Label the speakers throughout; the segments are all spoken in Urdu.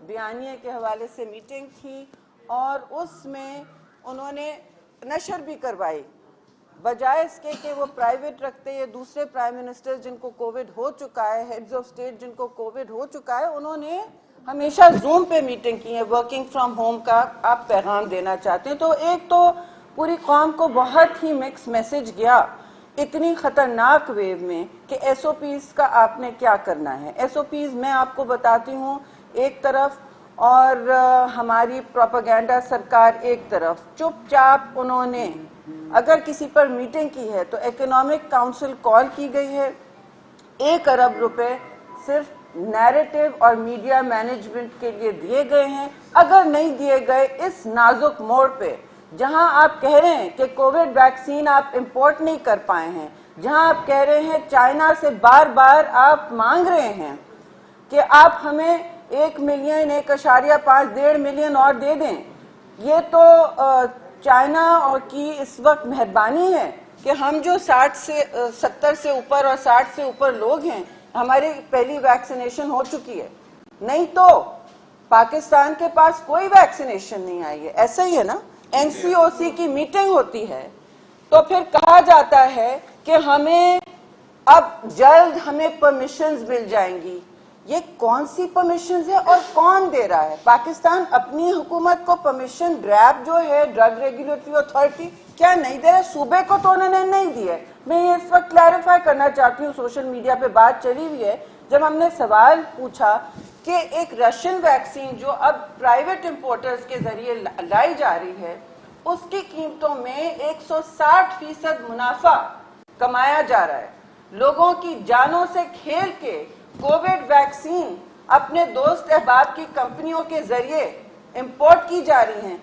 Speaker 1: بیانیے کے حوالے سے میٹنگ تھی اور اس میں انہوں نے نشر بھی کروائی. بجائے اس کے کہ وہ پرائیویٹ رکھتے یا دوسرے پرائم منسٹر جن کو کووڈ ہو چکا ہے, ہیڈز آف اسٹیٹ جن کو کووڈ ہو چکا ہے, انہوں نے ہمیشہ زوم پہ میٹنگ کی ہے. ورکنگ فرام ہوم کا آپ پیغام دینا چاہتے ہیں تو ایک تو پوری قوم کو بہت ہی مکس میسج گیا اتنی خطرناک ویو میں کہ ایس او پیز کا آپ نے کیا کرنا ہے. ایس او پیز میں آپ کو بتاتی ہوں ایک طرف اور ہماری پروپیگنڈا سرکار ایک طرف. چپ چاپ انہوں نے اگر کسی پر میٹنگ کی ہے تو اکنامک کاؤنسل کال کی گئی ہے, 1 ارب روپے صرف نیریٹو اور میڈیا مینجمنٹ کے لیے دیے گئے ہیں. اگر نہیں دیے گئے اس نازک موڑ پہ جہاں آپ کہہ رہے ہیں کہ کووڈ ویکسین آپ امپورٹ نہیں کر پائے ہیں, جہاں آپ کہہ رہے ہیں چائنا سے بار بار آپ مانگ رہے ہیں کہ آپ ہمیں 1 ملین 1.5 1.5 ملین اور دے دیں, یہ تو چائنا کی اس وقت مہربانی ہے کہ ہم جو 70 سے اوپر اور 60 سے اوپر لوگ ہیں ہماری پہلی ویکسینیشن ہو چکی ہے. نہیں تو پاکستان کے پاس کوئی ویکسینیشن نہیں آئی ہے. ایسا ہی ہے نا, این سی او سی کی میٹنگ ہوتی ہے تو پھر کہا جاتا ہے کہ ہمیں اب جلد ہمیں پرمیشنز مل جائیں گی. یہ کون سی پرمیشنز ہے اور کون دے رہا ہے؟ پاکستان اپنی حکومت کو پرمیشن ڈریب جو ہے ڈرگ ریگولیٹری اتھارٹی کیا نہیں دے رہے؟ صوبے کو تو انہوں نے نہیں دی ہے. میں یہ اس وقت کلیریفائی کرنا چاہتی ہوں, سوشل میڈیا پہ بات چلی ہوئی ہے جب ہم نے سوال پوچھا کہ ایک رشین ویکسین جو اب پرائیویٹ امپورٹرز کے ذریعے لائی جا رہی ہے اس کی قیمتوں میں 160% منافع کمایا جا رہا ہے. لوگوں کی جانوں سے کھیل کے کووڈ ویکسین اپنے دوست احباب کی کمپنیوں کے ذریعے امپورٹ کی جا رہی ہیں.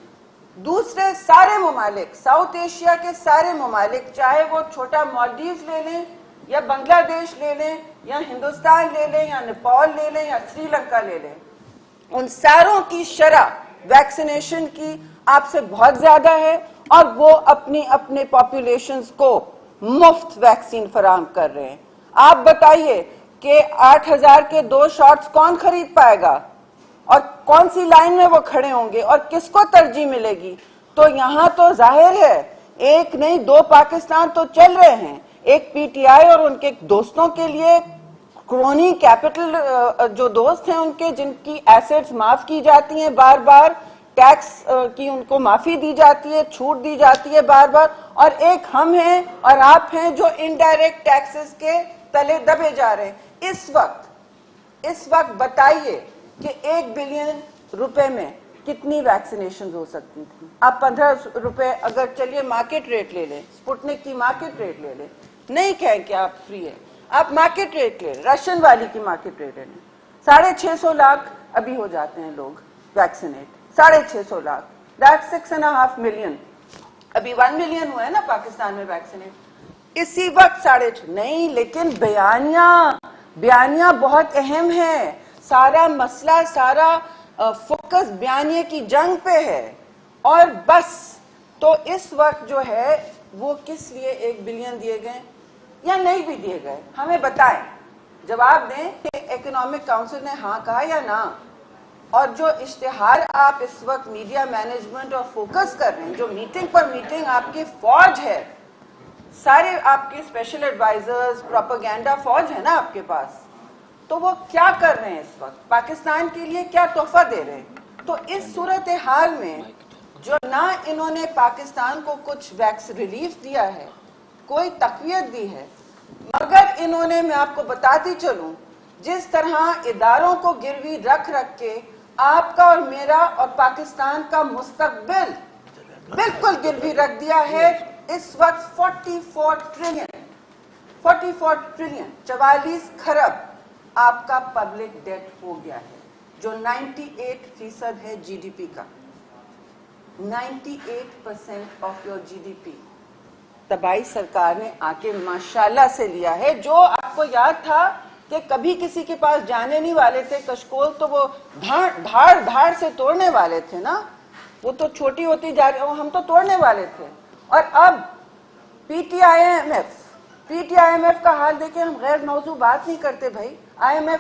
Speaker 1: دوسرے سارے ممالک, ساؤتھ ایشیا کے سارے ممالک, چاہے وہ چھوٹا مالدیوز لے لیں یا بنگلہ دیش لے لیں یا ہندوستان لے لیں یا نیپال لے لیں یا سری لنکا لے لیں, ان ساروں کی شرح ویکسینیشن کی آپ سے بہت زیادہ ہے اور وہ اپنے پاپولیشنز کو مفت ویکسین فراہم کر رہے ہیں. آپ بتائیے کہ 8,000 کے 2 شاٹس کون خرید پائے گا اور کون سی لائن میں وہ کھڑے ہوں گے اور کس کو ترجیح ملے گی؟ تو یہاں تو ظاہر ہے ایک نہیں 2 پاکستان تو چل رہے ہیں. ایک پی ٹی آئی اور ان کے دوستوں کے لیے کرونی کیپٹل جو دوست ہیں ان کے جن کی ایسٹس معاف کی جاتی ہیں بار بار, ٹیکس کی ان کو معافی دی جاتی ہے, چھوٹ دی جاتی ہے بار بار, اور ایک ہم ہیں اور آپ ہیں جو انڈائریکٹ ٹیکسز کے تلے دبے جا رہے ہیں. اس وقت بتائیے کہ 1 بلین روپے میں کتنی ویکسینیشن ہو سکتی تھی؟ آپ 15 روپے اگر چلیے مارکیٹ ریٹ لے لیں, اسپوٹنک کی مارکیٹ ریٹ لے لیں, نہیں کہیں کہ آپ فری ہے, آپ مارکیٹ ریٹ لیں, رشین والی کی مارکیٹ ریٹ لے لیں, 650 لاکھ ابھی ہو جاتے ہیں لوگ ویکسینیٹ, 650 لاکھ, دیٹ 6.5 ملین. ابھی 1 ملین ہوا ہے نا پاکستان میں ویکسینیٹ اسی وقت 6.5 نہیں, لیکن بیانیہ بہت اہم ہے. سارا مسئلہ, سارا فوکس بیانیے کی جنگ پہ ہے اور بس. تو اس وقت جو ہے وہ کس لیے 1 بلین دیے گئے یا نہیں بھی دیے گئے ہمیں بتائیں, جواب دیں کہ اکنامک کاؤنسل نے ہاں کہا یا نہ. اور جو اشتہار آپ اس وقت میڈیا مینجمنٹ اور فوکس کر رہے ہیں, جو میٹنگ پر میٹنگ آپ کی فوج ہے, سارے آپ کے اسپیشل ایڈوائزرز, پروپیگنڈا فوج ہے نا آپ کے پاس, تو وہ کیا کر رہے ہیں اس وقت؟ پاکستان کے لیے کیا تحفہ دے رہے ہیں؟ تو اس صورتحال میں جو نہ انہوں نے پاکستان کو کچھ ریلیف دیا ہے, کوئی تقویت دی ہے, مگر انہوں نے, میں آپ کو بتاتی چلوں, جس طرح اداروں کو گروی رکھ کے آپ کا اور میرا اور پاکستان کا مستقبل بالکل گروی رکھ دیا ہے. اس وقت 44 کھرب آپ کا پبلک ڈیٹ ہو گیا ہے جو 98% ہے جی ڈی پی کا. 98% of your G D P تباہی سرکار نے آ کے ماشاءاللہ سے لیا ہے. جو آپ کو یاد تھا کہ کبھی کسی کے پاس جانے نہیں والے تھے کشکول, تو وہ دھاڑ سے توڑنے والے تھے نا, وہ تو چھوٹی ہوتی جا رہی, ہم تو توڑنے والے تھے. اور اب P T I M F کا حال دیکھیں, ہم غیر موضوع بات نہیں کرتے بھائی, IMF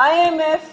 Speaker 1: IMF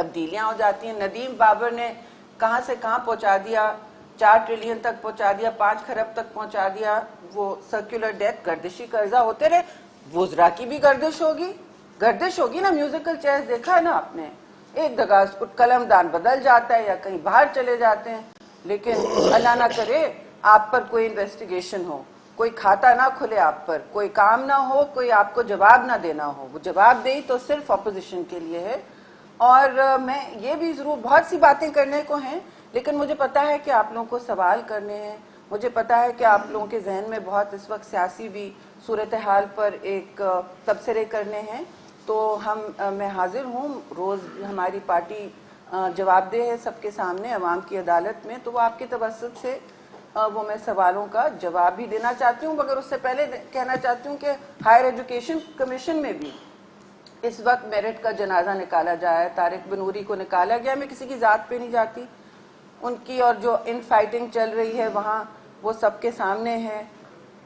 Speaker 1: تبدیلیاں ہو جاتی ہیں. ندیم بابر نے کہاں سے کہاں پہنچا دیا, 4 ٹریلین تک پہنچا دیا, 5 خرب تک پہنچا دیا. وہ سرکولر ڈیتھ, گردشی قرضہ ہوتے رہے. وزراء کی بھی گردش ہوگی نا. میوزیکل چیئرز دیکھا ہے نا آپ نے, ایک جگہ قلم دان بدل جاتا ہے یا کہیں باہر چلے جاتے ہیں. لیکن اللہ نہ کرے آپ پر کوئی انویسٹیگیشن ہو, کوئی کھاتا نہ کھلے آپ پر, کوئی کام نہ ہو, کوئی آپ کو جواب نہ دینا ہو. وہ جواب دہی تو صرف اپوزیشن کے لیے ہے. اور میں یہ بھی ضرور, بہت سی باتیں کرنے کو ہیں, لیکن مجھے پتا ہے کہ آپ لوگوں کو سوال کرنے ہیں. مجھے پتا ہے کہ آپ لوگوں کے ذہن میں بہت اس وقت سیاسی بھی صورتحال پر ایک تبصرے کرنے ہیں. تو میں حاضر ہوں. روز ہماری پارٹی جواب دہ ہے سب کے سامنے عوام کی عدالت میں, تو وہ آپ کے توسط سے وہ میں سوالوں کا جواب بھی دینا چاہتی ہوں. مگر اس سے پہلے کہنا چاہتی ہوں کہ ہائر ایجوکیشن کمیشن میں بھی اس وقت میرٹ کا جنازہ نکالا جائے. طارق بنوری کو نکالا گیا. میں کسی کی ذات پہ نہیں جاتی, ان کی اور جو ان فائٹنگ چل رہی ہے وہاں وہ سب کے سامنے ہے.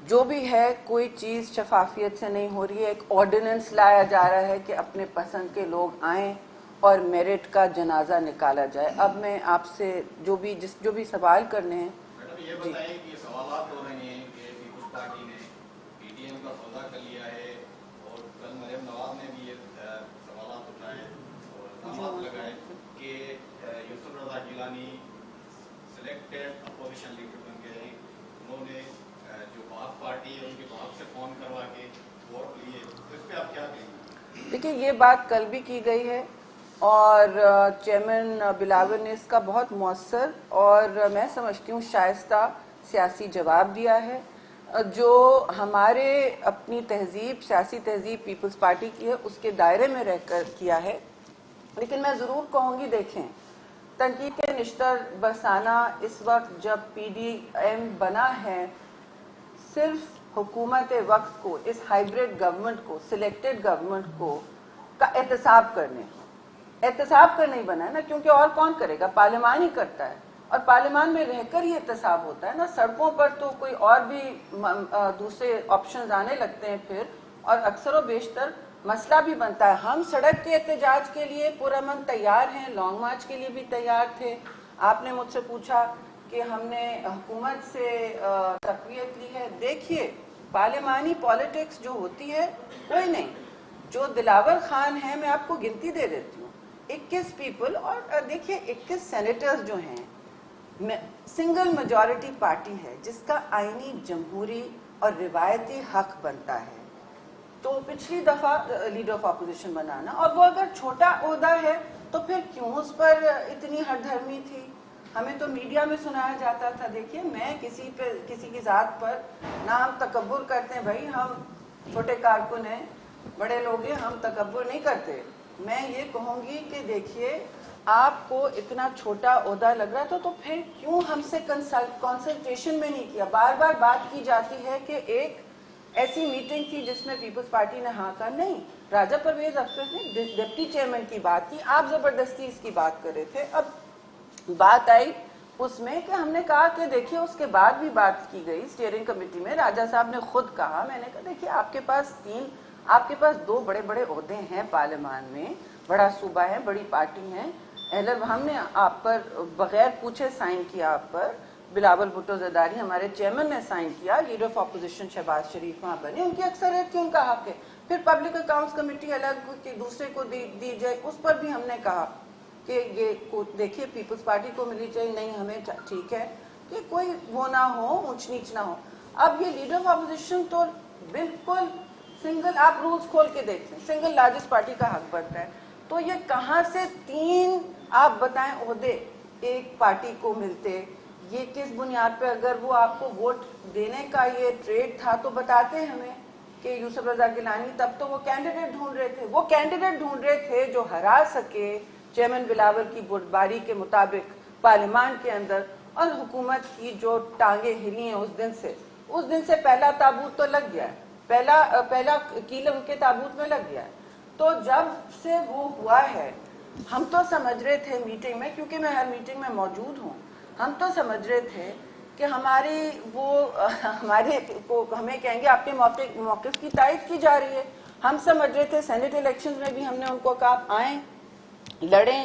Speaker 1: جو بھی ہے کوئی چیز شفافیت سے نہیں ہو رہی ہے. ایک آرڈیننس لایا جا رہا ہے کہ اپنے پسند کے لوگ آئیں اور میرٹ کا جنازہ نکالا جائے. اب میں آپ سے جو بھی سوال کرنے ہیں.
Speaker 2: یہ بتائیں کہ سوالات ہو رہے ہیں کہ پیپلز پارٹی نے پی ٹی ایم کا سودا کر لیا ہے, اور کل مریم نواز نے بھی یہ سوالات اٹھائے اور الزامات لگائے کہ یوسف Raza Gilani selected opposition leader بن گئے ہیں. انہوں نے جو باپ پارٹی ہے ان کے باپ سے فون کروا کے ووٹ لیے. اس پہ آپ کیا کہیں گے؟
Speaker 1: دیکھیے یہ بات کل بھی کی گئی ہے اور چیئرمین بلاول نے اس کا بہت مؤثر اور میں سمجھتی ہوں شائستہ سیاسی جواب دیا ہے. جو ہمارے اپنی تہذیب, سیاسی تہذیب پیپلز پارٹی کی ہے, اس کے دائرے میں رہ کر کیا ہے. لیکن میں ضرور کہوں گی, دیکھیں تنقید کے نشتر برسانہ اس وقت جب پی ڈی ایم بنا ہے, صرف حکومت وقت کو, اس ہائیبریڈ گورنمنٹ کو, سلیکٹڈ گورنمنٹ کو کا احتساب کرنے ہی بنا ہے نا. کیونکہ اور کون کرے گا, پارلیمان ہی کرتا ہے, اور پارلیمان میں رہ کر ہی احتساب ہوتا ہے نا. سڑکوں پر تو کوئی اور بھی دوسرے آپشنز آنے لگتے ہیں پھر, اور اکثر و بیشتر مسئلہ بھی بنتا ہے. ہم سڑک کے احتجاج کے لیے پرامن تیار ہیں, لانگ مارچ کے لیے بھی تیار تھے. آپ نے مجھ سے پوچھا کہ ہم نے حکومت سے تقویت لی ہے. دیکھیے پارلیمانی پالیٹکس جو ہوتی ہے کوئی نہیں. جو دلاور خان ہے, میں آپ کو گنتی دے دیتی ہوں, 21 پیپل, اور دیکھیے 21 سینیٹرز جو ہیں, سنگل میجورٹی پارٹی ہے جس کا آئینی جمہوری اور روایتی حق بنتا ہے. تو پچھلی دفعہ لیڈر آف اپوزیشن بنانا, اور وہ اگر چھوٹا عہدہ ہے تو پھر کیوں اس پر اتنی ہٹ دھرمی تھی. ہمیں تو میڈیا میں سنایا جاتا تھا. دیکھیے میں کسی کی ذات پر نہ ہم تکبر کرتے ہیں, بھائی ہم چھوٹے کارکن ہیں, بڑے لوگ ہیں, ہم تکبر نہیں کرتے. میں یہ کہوں گی کہ دیکھیے آپ کو اتنا چھوٹا عہدہ لگ رہا تھا تو پھر کیوں ہم سے کنسلٹیشن میں نہیں کیا. بار بار بات کی جاتی ہے کہ ایک ایسی میٹنگ تھی جس میں پیپلز پارٹی نے ہاں کہا. نہیں, راجہ پرویز افسر نے ڈپٹی چیئرمین کی بات کی, آپ زبردستی اس کی بات کر رہے تھے. اب بات آئی اس میں کہ ہم نے کہا کہ دیکھیے اس کے بعد بھی بات کی گئی اسٹیئرنگ کمیٹی میں. راجہ صاحب نے خود کہا, میں نے کہا دیکھیے آپ کے پاس 2 بڑے بڑے عہدے ہیں پارلیمان میں, بڑا صوبہ ہے, بڑی پارٹی ہیں. ہم نے آپ پر بغیر پوچھے سائن کیا. آپ پر بلاول بھٹو زرداری ہمارے چیئرمین نے سائن کیا. لیڈر آف اپوزیشن شہباز شریف وہاں بنے, ان کی اکثریت کی, ان کا حق ہے. پھر پبلک اکاؤنٹس کمیٹی الگ دوسرے کو دی جائے, اس پر بھی ہم نے کہا کہ یہ دیکھیے پیپلز پارٹی کو ملی چاہیے, نہیں ہمیں ٹھیک ہے کہ کوئی وہ نہ ہو, اونچ نیچ نہ ہو. اب یہ لیڈر آف اپوزیشن تو بالکل سنگل, آپ رولز کھول کے دیکھ لیں, سنگل لارجسٹ پارٹی کا حق بنتا ہے. تو یہ کہاں سے 3 آپ بتائیں عہدے ایک پارٹی کو ملتے, یہ کس بنیاد پہ؟ اگر وہ آپ کو ووٹ دینے کا یہ ٹریڈ تھا تو بتاتے ہمیں کہ یوسف رضا گیلانی, تب تو وہ کینڈیڈیٹ ڈھونڈ رہے تھے جو ہرا سکے چیئرمین بلاول کی بردباری کے مطابق پارلیمان کے اندر. اور حکومت کی جو ٹانگیں ہلی ہیں اس دن سے پہلا تابوت تو لگ گیا ہے, پہلا کیل ان کے تابوت میں لگ گیا ہے. تو جب سے وہ ہوا ہے, ہم تو سمجھ رہے تھے میٹنگ میں, کیونکہ میں ہر میٹنگ میں موجود ہوں, ہم تو سمجھ رہے تھے کہ ہمیں کہیں گے آپ کے موقف کی تائید کی جا رہی ہے. ہم سمجھ رہے تھے سینٹ الیکشنز میں بھی ہم نے ان کو کہا آئیں لڑیں,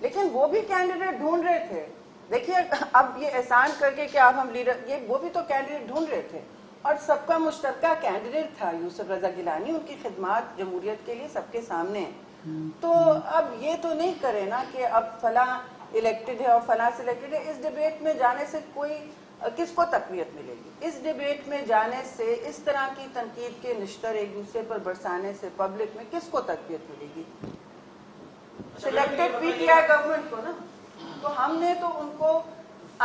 Speaker 1: لیکن وہ بھی کینڈیڈیٹ ڈھونڈ رہے تھے. دیکھیے اب یہ احسان کر کے کہ آپ ہم لیڈر, یہ وہ بھی تو کینڈیڈیٹ ڈھونڈ رہے تھے, اور سب کا مشترکہ کینڈیڈیٹ تھا یوسف رضا گیلانی. ان کی خدمات جمہوریت کے لیے سب کے سامنے ہیں. تو اب یہ تو نہیں کرے نا کہ اب فلاں الیکٹڈ ہے اور فلاں سلیکٹڈ ہے. اس ڈیبیٹ میں جانے سے کوئی کس کو تقویت ملے گی؟ اس ڈیبیٹ میں جانے سے, اس طرح کی تنقید کے نشتر ایک دوسرے پر برسانے سے پبلک میں کس کو تقویت ملے گی؟ سلیکٹڈ پی ٹی آئی گورنمنٹ کو نا. تو ہم نے تو ان کو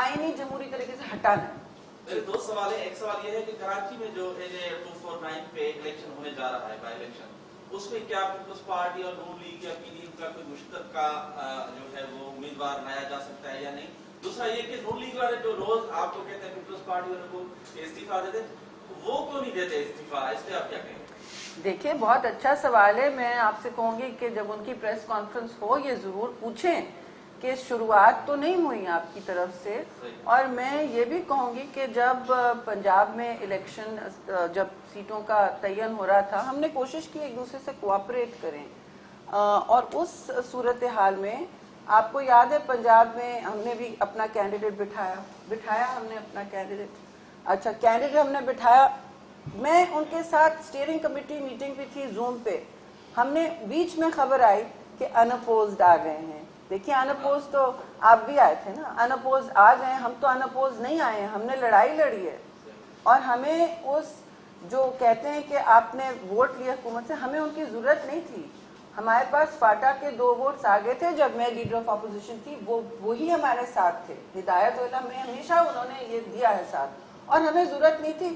Speaker 1: آئینی جمہوری طریقے سے ہٹانا ہے.
Speaker 3: میرے دو سوال ہیں. ایک سوال یہ ہے کہ کراچی میں جو NA-249 پہ الیکشن ہونے جا رہا ہے, بائی الیکشن, اس میں کیا پیپلز پارٹی اور نون لیگ یا پی ڈی ایم کا کوئی مشترکہ جو ہے وہ امیدوار لایا جا سکتا ہے یا نہیں؟ دوسرا یہ کہ نون لیگ والے جو روز آپ کو کہتے ہیں پیپلز پارٹی والوں کو استعفیٰ دیتے, وہ کیوں نہیں دیتے استعفیٰ؟ اس پہ آپ کیا کہیں گے؟
Speaker 1: دیکھیے بہت اچھا سوال ہے. میں آپ سے کہوں گی کہ جب ان کی پریس کانفرنس ہو یہ ضرور پوچھیں کہ شروعات تو نہیں ہوئی آپ کی طرف سے. اور میں یہ بھی کہوں گی کہ جب پنجاب میں الیکشن, جب سیٹوں کا تعین ہو رہا تھا, ہم نے کوشش کی ایک دوسرے سے کوآپریٹ کریں, اور اس صورتحال میں آپ کو یاد ہے پنجاب میں ہم نے بھی اپنا کینڈیڈیٹ بٹھایا ہم نے اپنا کینڈیڈیٹ. اچھا کینڈیڈیٹ ہم نے بٹھایا. میں ان کے ساتھ اسٹیئرنگ کمیٹی میٹنگ بھی تھی زوم پہ. ہم نے بیچ میں خبر آئی کہ انپوزڈ آ گئے ہیں. دیکھیے انپوز تو آپ بھی آئے تھے نا, انپوز آ گئے. ہم تو انپوز نہیں آئے ہیں, ہم نے لڑائی لڑی ہے. اور ہمیں اس جو کہتے ہیں کہ آپ نے ووٹ لیا حکومت سے, ہمیں ان کی ضرورت نہیں تھی. ہمارے پاس فاٹا کے 2 ووٹس آ گئے تھے جب میں لیڈر آف اپوزیشن تھی, وہی ہمارے ساتھ تھے. ہدایت اللہ میں ہمیشہ انہوں نے یہ دیا ہے ساتھ, اور ہمیں ضرورت نہیں تھی.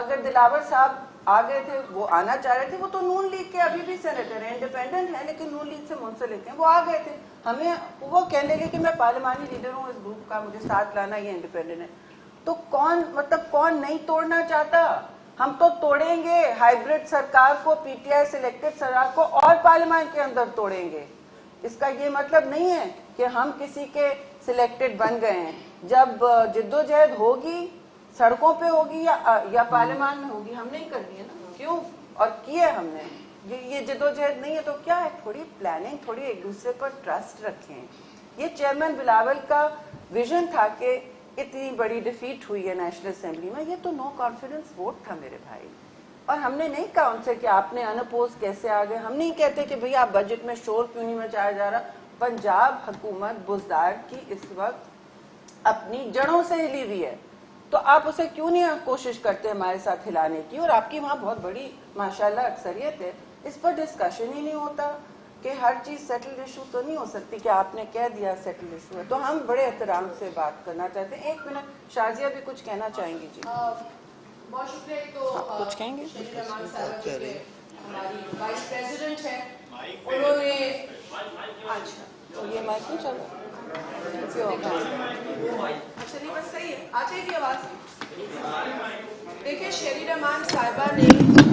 Speaker 1: اگر دلاور صاحب آ گئے تھے, وہ آنا چاہ رہے تھے, وہ تو نون لیگ کے ابھی بھی سینیٹر ہیں, انڈیپینڈنٹ ہیں لیکن نون لیگ سے منسلک ہیں, وہ آ گئے تھے. ہمیں وہ کہنے لگے کہ میں پارلیمانی لیڈر ہوں اس گروپ کا, مجھے ساتھ لانا, یہ انڈیپینڈنٹ ہے. تو کون نہیں توڑنا چاہتا؟ ہم تو توڑیں گے ہائیبرڈ سرکار کو, پی ٹی آئی سلیکٹڈ سرکار کو, اور پارلیمان کے اندر توڑیں گے. اس کا یہ مطلب نہیں ہے کہ ہم کسی کے سلیکٹڈ بن گئے ہیں. جب جدوجہد ہوگی سڑکوں پہ ہوگی یا پارلیمان میں ہوگی, ہم نہیں کرنی ہے نا. کیوں؟ اور کیے ہم نے. یہ جدوجہد نہیں ہے تو کیا ہے؟ تھوڑی پلاننگ, تھوڑی ایک دوسرے پر ٹرسٹ رکھیں. یہ چیئرمین بلاول کا ویژن تھا کہ اتنی بڑی ڈیفیٹ ہوئی ہے نیشنل اسمبلی میں, یہ تو نو کانفیڈنس ووٹ تھا میرے بھائی. اور ہم نے نہیں کہا ان سے کہ آپ نے انپوز کیسے آ گئے. ہم نہیں کہتے کہ بھئی آپ بجٹ میں شور کیوں نہیں مچایا جا رہا. پنجاب حکومت بزدار کی اس وقت اپنی جڑوں سے ہلی ہوئی ہے, تو آپ اسے کیوں نہیں کوشش کرتے ہمارے ساتھ ہلانے کی؟ اور آپ کی وہاں بہت بڑی ماشاءاللہ اکثریت ہے. اس پر ڈسکشن ہی نہیں ہوتا کہ ہر چیز سیٹلڈ ایشو تو نہیں ہو سکتی کہ آپ نے کہہ دیا سیٹلڈ ایشو ہے. تو ہم بڑے احترام سے بات کرنا چاہتے ہیں. 1 منٹ, شازیہ بھی کچھ کہنا چاہیں گی. جی
Speaker 4: بہت شکریہ. تو
Speaker 1: کچھ کہیں گے؟
Speaker 4: شہید رحمان صاحبہ جو کہ ہماری وائس پریزیڈنٹ ہیں, انہوں نے اچھا
Speaker 1: تو یہ مائک نہیں چل رہا.
Speaker 4: اچھا نہیں بس صحیح ہے, آ جائے گی آواز. دیکھیے شہید رحمان صاحبہ نے